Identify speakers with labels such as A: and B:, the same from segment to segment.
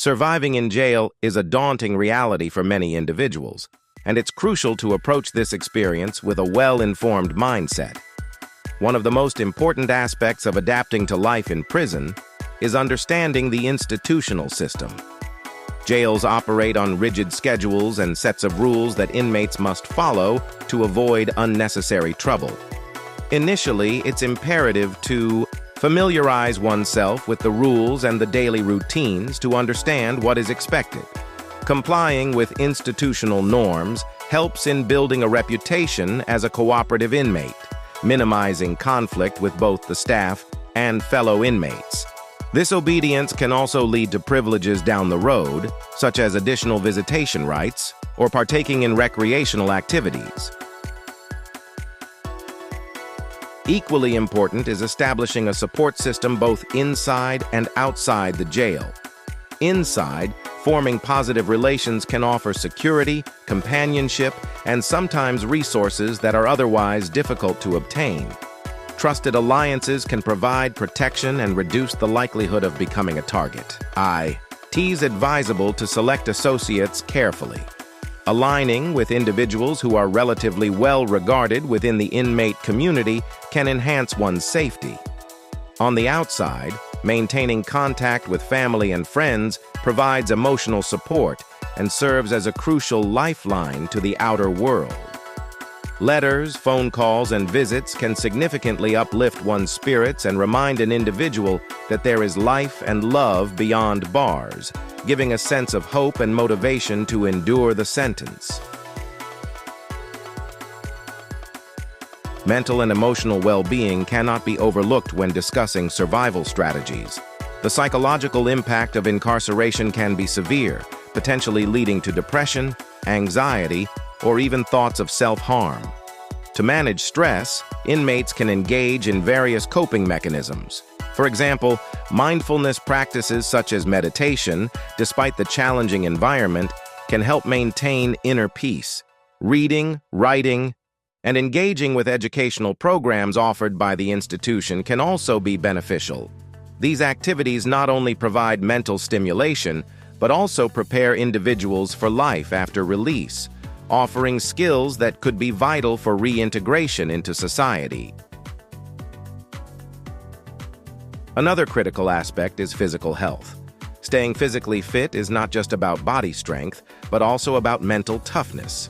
A: Surviving in jail is a daunting reality for many individuals, and it's crucial to approach this experience with a well-informed mindset. One of the most important aspects of adapting to life in prison is understanding the institutional system. Jails operate on rigid schedules and sets of rules that inmates must follow to avoid unnecessary trouble. Initially, it's imperative to familiarize oneself with the rules and the daily routines to understand what is expected. Complying with institutional norms helps in building a reputation as a cooperative inmate, minimizing conflict with both the staff and fellow inmates. This obedience can also lead to privileges down the road, such as additional visitation rights or partaking in recreational activities. Equally important is establishing a support system both inside and outside the jail. Inside, forming positive relations can offer security, companionship, and sometimes resources that are otherwise difficult to obtain. Trusted alliances can provide protection and reduce the likelihood of becoming a target. It's advisable to select associates carefully. Aligning with individuals who are relatively well regarded within the inmate community can enhance one's safety. On the outside, maintaining contact with family and friends provides emotional support and serves as a crucial lifeline to the outer world. Letters, phone calls, and visits can significantly uplift one's spirits and remind an individual that there is life and love beyond bars, giving a sense of hope and motivation to endure the sentence. Mental and emotional well-being cannot be overlooked when discussing survival strategies. The psychological impact of incarceration can be severe, potentially leading to depression, anxiety, or even thoughts of self-harm. To manage stress, inmates can engage in various coping mechanisms. For example, mindfulness practices such as meditation, despite the challenging environment, can help maintain inner peace. Reading, writing, and engaging with educational programs offered by the institution can also be beneficial. These activities not only provide mental stimulation, but also prepare individuals for life after release, offering skills that could be vital for reintegration into society. Another critical aspect is physical health. Staying physically fit is not just about body strength, but also about mental toughness.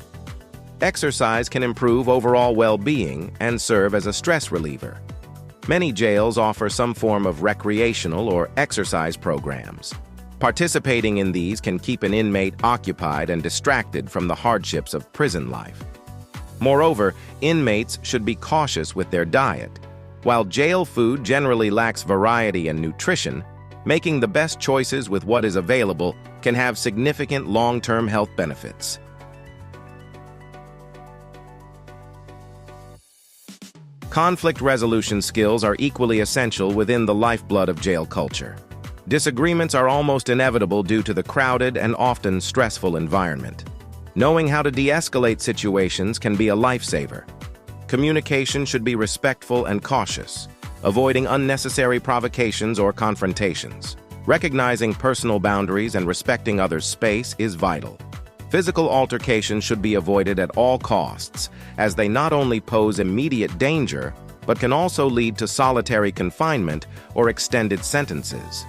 A: Exercise can improve overall well-being and serve as a stress reliever. Many jails offer some form of recreational or exercise programs. Participating in these can keep an inmate occupied and distracted from the hardships of prison life. Moreover, inmates should be cautious with their diet. While jail food generally lacks variety and nutrition, making the best choices with what is available can have significant long-term health benefits. Conflict resolution skills are equally essential within the lifeblood of jail culture. Disagreements are almost inevitable due to the crowded and often stressful environment. Knowing how to de-escalate situations can be a lifesaver. Communication should be respectful and cautious, avoiding unnecessary provocations or confrontations. Recognizing personal boundaries and respecting others' space is vital. Physical altercations should be avoided at all costs, as they not only pose immediate danger, but can also lead to solitary confinement or extended sentences.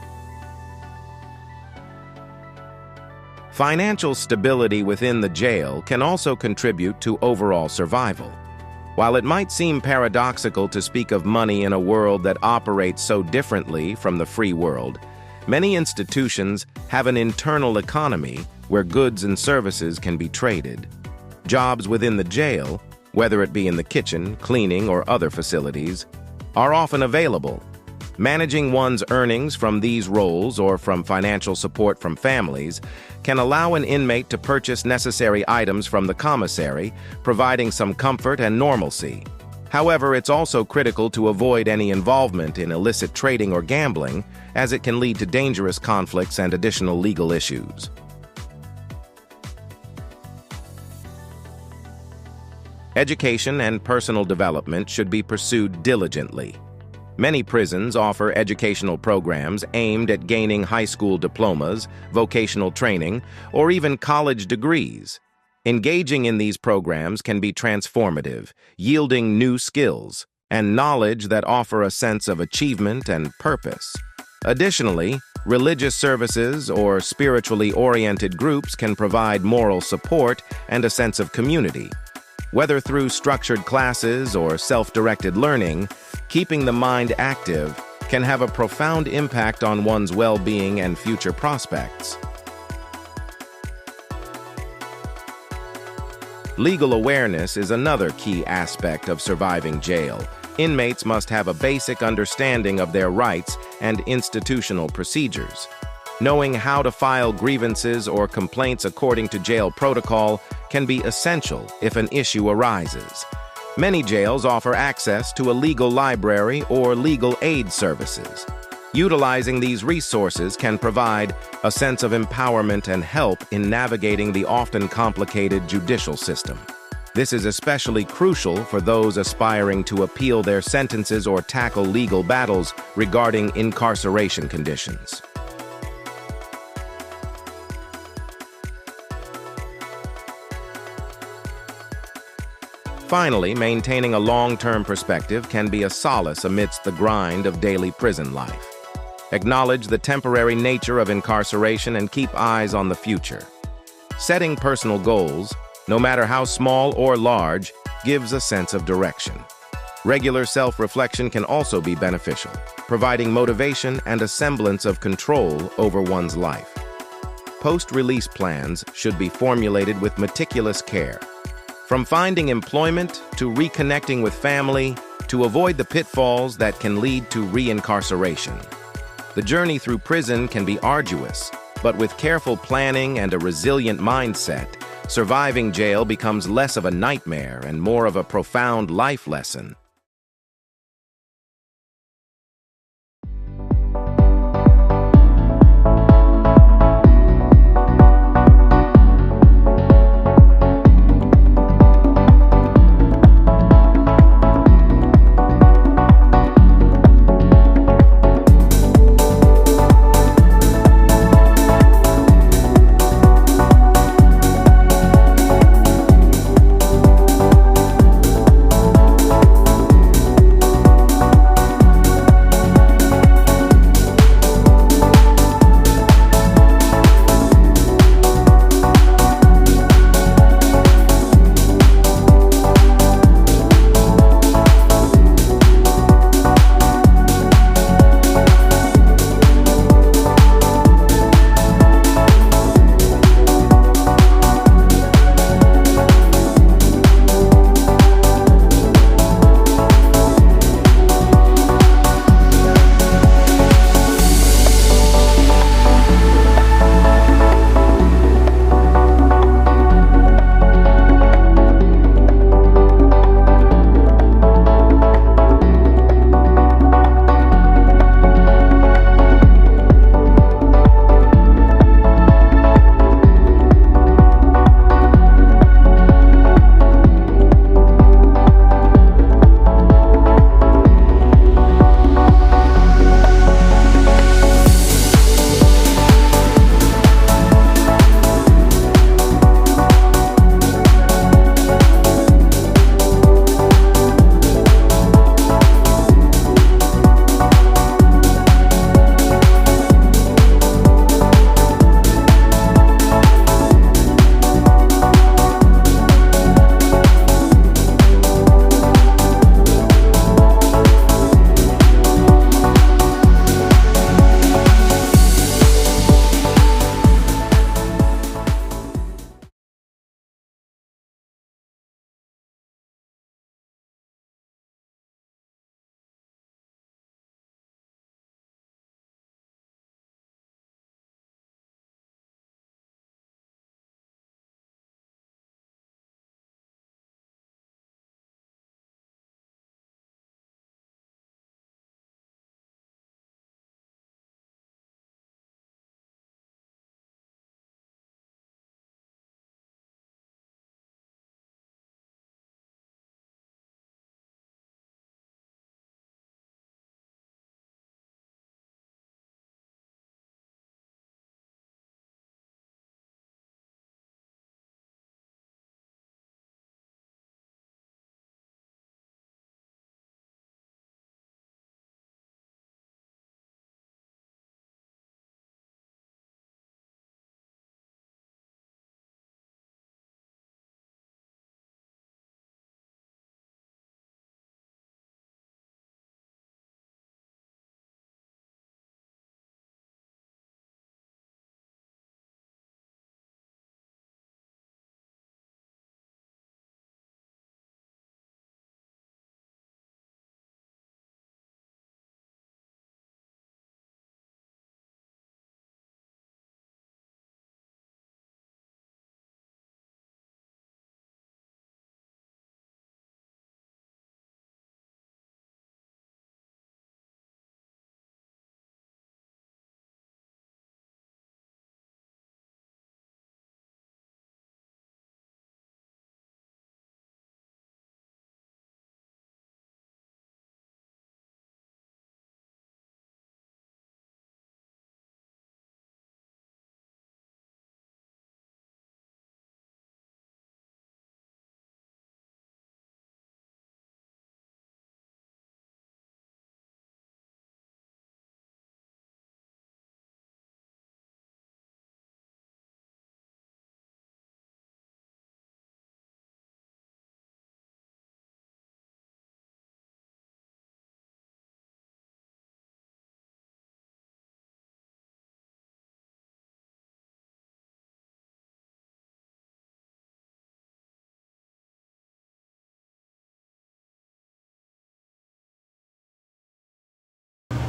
A: Financial stability within the jail can also contribute to overall survival. While it might seem paradoxical to speak of money in a world that operates so differently from the free world, many institutions have an internal economy where goods and services can be traded. Jobs within the jail, whether it be in the kitchen, cleaning, or other facilities, are often available. Managing one's earnings from these roles or from financial support from families can allow an inmate to purchase necessary items from the commissary, providing some comfort and normalcy. However, it's also critical to avoid any involvement in illicit trading or gambling, as it can lead to dangerous conflicts and additional legal issues. Education and personal development should be pursued diligently. Many prisons offer educational programs aimed at gaining high school diplomas, vocational training, or even college degrees. Engaging in these programs can be transformative, yielding new skills and knowledge that offer a sense of achievement and purpose. Additionally, religious services or spiritually oriented groups can provide moral support and a sense of community. Whether through structured classes or self-directed learning, keeping the mind active can have a profound impact on one's well-being and future prospects. Legal awareness is another key aspect of surviving jail. Inmates must have a basic understanding of their rights and institutional procedures. Knowing how to file grievances or complaints according to jail protocol can be essential if an issue arises. Many jails offer access to a legal library or legal aid services. Utilizing these resources can provide a sense of empowerment and help in navigating the often complicated judicial system. This is especially crucial for those aspiring to appeal their sentences or tackle legal battles regarding incarceration conditions. Finally, maintaining a long-term perspective can be a solace amidst the grind of daily prison life. Acknowledge the temporary nature of incarceration and keep eyes on the future. Setting personal goals, no matter how small or large, gives a sense of direction. Regular self-reflection can also be beneficial, providing motivation and a semblance of control over one's life. Post-release plans should be formulated with meticulous care. From finding employment to reconnecting with family to avoid the pitfalls that can lead to reincarceration. The journey through prison can be arduous, but with careful planning and a resilient mindset, surviving jail becomes less of a nightmare and more of a profound life lesson.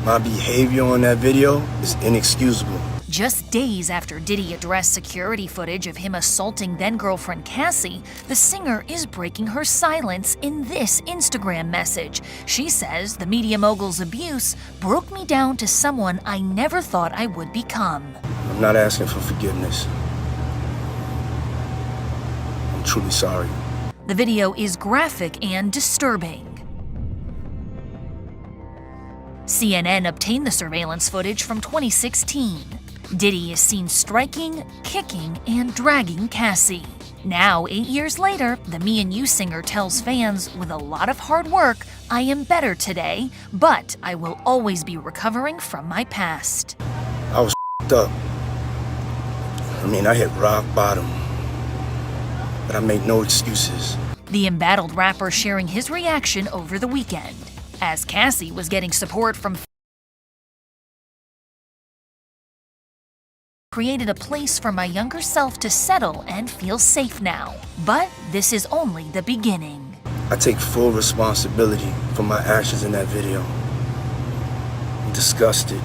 B: My behavior on that video is inexcusable.
C: Just days after Diddy addressed security footage of him assaulting then-girlfriend Cassie, the singer is breaking her silence in this Instagram message. She says the media mogul's abuse broke me down to someone I never thought I would become.
B: I'm not asking for forgiveness. I'm truly sorry.
C: The video is graphic and disturbing. CNN obtained the surveillance footage from 2016. Diddy is seen striking, kicking, and dragging Cassie. Now, 8 years later, the Me and You singer tells fans, with a lot of hard work, I am better today, but I will always be recovering from my past.
B: I was up. I hit rock bottom. But I make no excuses.
C: The embattled rapper sharing his reaction over the weekend, as Cassie was getting support from created a place for my younger self to settle and feel safe now. But this is only the beginning.
B: I take full responsibility for my actions in that video. I'm disgusted.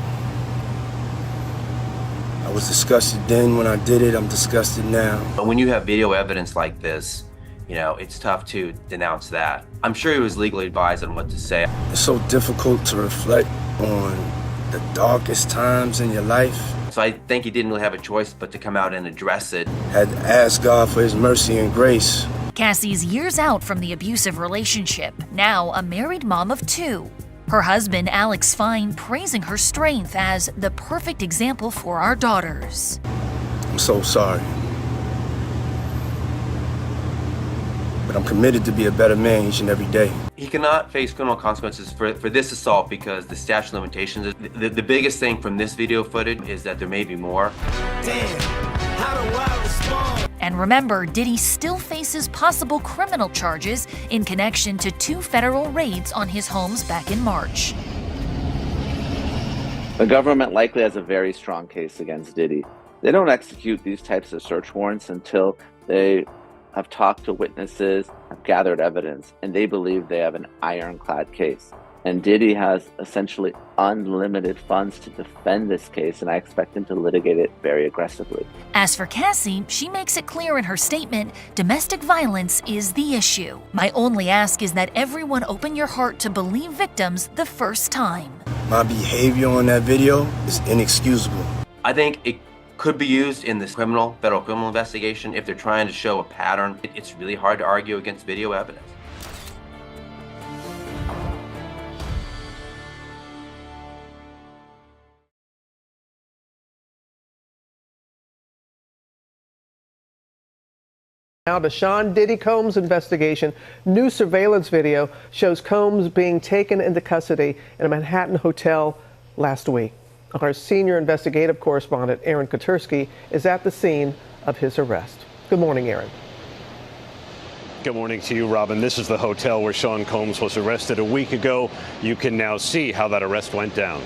B: I was disgusted then when I did it, I'm disgusted now.
D: But when you have video evidence like this, it's tough to denounce that. I'm sure he was legally advised on what to say.
B: It's so difficult to reflect on the darkest times in your life.
D: So I think he didn't really have a choice but to come out and address it.
B: Had to ask God for his mercy and grace.
C: Cassie's years out from the abusive relationship, now a married mom of 2. Her husband, Alex Fine, praising her strength as the perfect example for our daughters.
B: I'm so sorry. But I'm committed to be a better man each and every day.
D: He cannot face criminal consequences for this assault because the statute of limitations. The biggest thing from this video footage is that there may be more.
E: Damn, how do I respond?
C: And remember, Diddy still faces possible criminal charges in connection to 2 federal raids on his homes back in March.
F: The government likely has a very strong case against Diddy. They don't execute these types of search warrants until they have talked to witnesses, have gathered evidence, and they believe they have an ironclad case. And Diddy has essentially unlimited funds to defend this case, and I expect him to litigate it very aggressively.
C: As for Cassie, she makes it clear in her statement, domestic violence is the issue. My only ask is that everyone open your heart to believe victims the first time.
B: My behavior on that video is inexcusable.
D: I think it could be used in this federal criminal investigation if they're trying to show a pattern. It's really hard to argue against video evidence.
G: Now to Sean Diddy Combs' investigation. New surveillance video shows Combs being taken into custody in a Manhattan hotel last week. Our senior investigative correspondent, Aaron Kotursky, is at the scene of his arrest. Good morning, Aaron.
H: Good morning to you, Robin. This is the hotel where Sean Combs was arrested a week ago. You can now see how that arrest went down.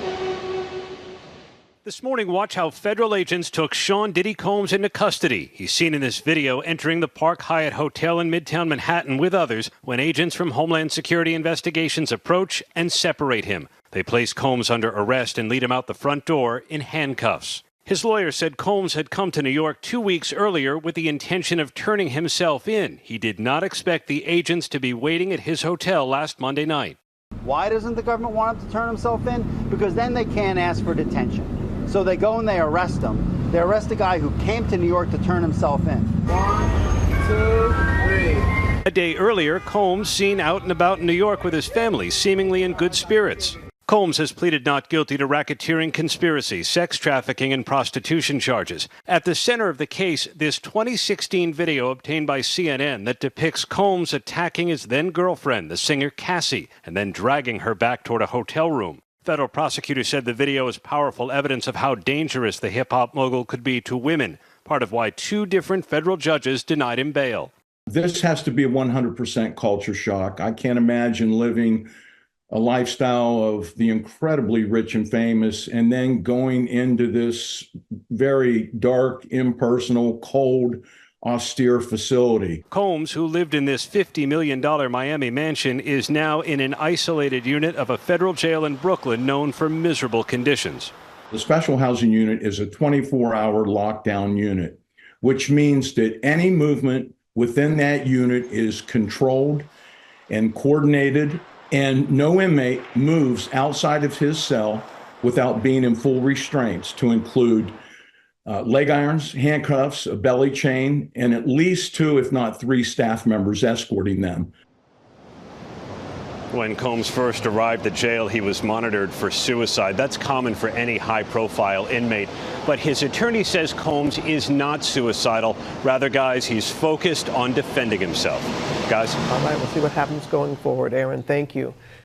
H: This morning, watch how federal agents took Sean Diddy Combs into custody. He's seen in this video entering the Park Hyatt Hotel in Midtown Manhattan with others when agents from Homeland Security Investigations approach and separate him. They place Combs under arrest and lead him out the front door in handcuffs. His lawyer said Combs had come to New York 2 weeks earlier with the intention of turning himself in. He did not expect the agents to be waiting at his hotel last Monday night.
I: Why doesn't the government want him to turn himself in? Because then they can't ask for detention. So they go and they arrest him. They arrest a guy who came to New York to turn himself in.
E: 1, 2, 3.
H: A day earlier, Combs seen out and about in New York with his family, seemingly in good spirits. Combs has pleaded not guilty to racketeering, conspiracy, sex trafficking, and prostitution charges. At the center of the case, this 2016 video obtained by CNN that depicts Combs attacking his then-girlfriend, the singer Cassie, and then dragging her back toward a hotel room. Federal prosecutors said the video is powerful evidence of how dangerous the hip-hop mogul could be to women, part of why 2 different federal judges denied him bail.
J: This has to be a 100% culture shock. I can't imagine living a lifestyle of the incredibly rich and famous and then going into this very dark, impersonal, cold, austere facility.
H: Combs, who lived in this $50 million Miami mansion, is now in an isolated unit of a federal jail in Brooklyn known for miserable conditions.
J: The special housing unit is a 24-hour lockdown unit, which means that any movement within that unit is controlled and coordinated, and no inmate moves outside of his cell without being in full restraints, to include leg irons, handcuffs, a belly chain, and at least 2, if not 3 staff members escorting them.
H: When Combs first arrived at jail, he was monitored for suicide. That's common for any high-profile inmate. But his attorney says Combs is not suicidal. Rather, guys, he's focused on defending himself. Guys?
G: All right, we'll see what happens going forward. Aaron, thank you.